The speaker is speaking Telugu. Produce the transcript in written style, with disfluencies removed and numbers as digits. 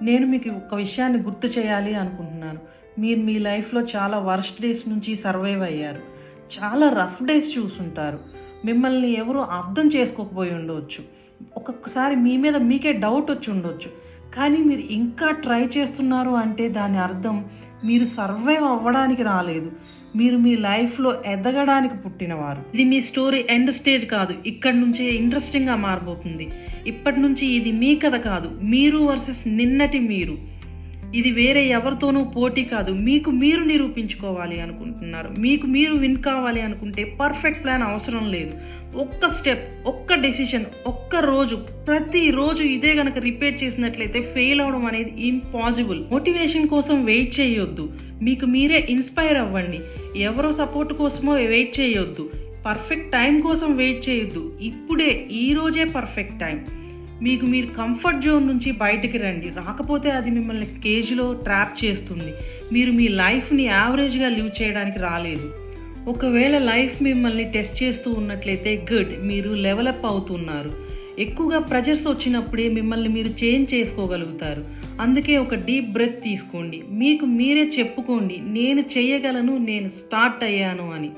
నేను మీకు ఒక విషయాన్ని గుర్తు చేయాలి అనుకుంటున్నాను. మీరు మీ లైఫ్‌లో చాలా వర్స్ట్ డేస్ నుంచి సర్వైవ్ అయ్యారు. చాలా రఫ్ డేస్ చూసుంటారు. మిమ్మల్ని ఎవరు అర్థం చేసుకోకపోయి ఉండవచ్చు. ఒక్కొక్కసారి మీ మీద మీకే డౌట్ వచ్చి ఉండొచ్చు. కానీ మీరు ఇంకా ట్రై చేస్తున్నారు అంటే దాని అర్థం మీరు సర్వైవ్ అవ్వడానికి రాలేదు. మీరు మీ లైఫ్‌లో ఎదగడానికి పుట్టినవారు. ఇది మీ స్టోరీ ఎండ్ స్టేజ్ కాదు. ఇక్కడి నుంచే ఇంట్రెస్టింగ్‌గా మారబోతుంది. ఇప్పటి నుంచి ఇది మీ కథ కాదు. మీరు వర్సెస్ నిన్నటి మీరు. ఇది వేరే ఎవరితోనూ పోటీ కాదు. మీకు మీరు నిరూపించుకోవాలి అనుకుంటున్నారు. మీకు మీరు విన్ కావాలి అనుకుంటే పర్ఫెక్ట్ ప్లాన్ అవసరం లేదు. ఒక్క స్టెప్, ఒక్క డెసిషన్, ఒక్క రోజు, ప్రతిరోజు ఇదే గనక రిపీట్ చేసినట్లయితే ఫెయిల్ అవడం అనేది ఇంపాసిబుల్. మోటివేషన్ కోసం వెయిట్ చేయొద్దు. మీకు మీరే ఇన్స్పైర్ అవ్వండి. ఎవరో సపోర్ట్ కోసమో వెయిట్ చేయొద్దు. పర్ఫెక్ట్ టైం కోసం వెయిట్ చేయొద్దు. ఇప్పుడే, ఈ రోజే పర్ఫెక్ట్ టైం. మీకు మీరు కంఫర్ట్ జోన్ నుంచి బయటికి రండి. రాకపోతే అది మిమ్మల్ని కేజ్లో ట్రాప్ చేస్తుంది. మీరు మీ లైఫ్ని యావరేజ్గా లివ్ చేయడానికి రాలేదు. ఒకవేళ లైఫ్ మిమ్మల్ని టెస్ట్ చేస్తూ ఉన్నట్లయితే గుడ్, మీరు లెవలప్ అవుతున్నారు. ఎక్కువగా ప్రెజర్స్ వచ్చినప్పుడే మిమ్మల్ని మీరు చేంజ్ చేసుకోగలుగుతారు. అందుకే ఒక డీప్ బ్రెత్ తీసుకోండి. మీకు మీరే చెప్పుకోండి, నేను చేయగలను, నేను స్టార్ట్ అయ్యాను అని.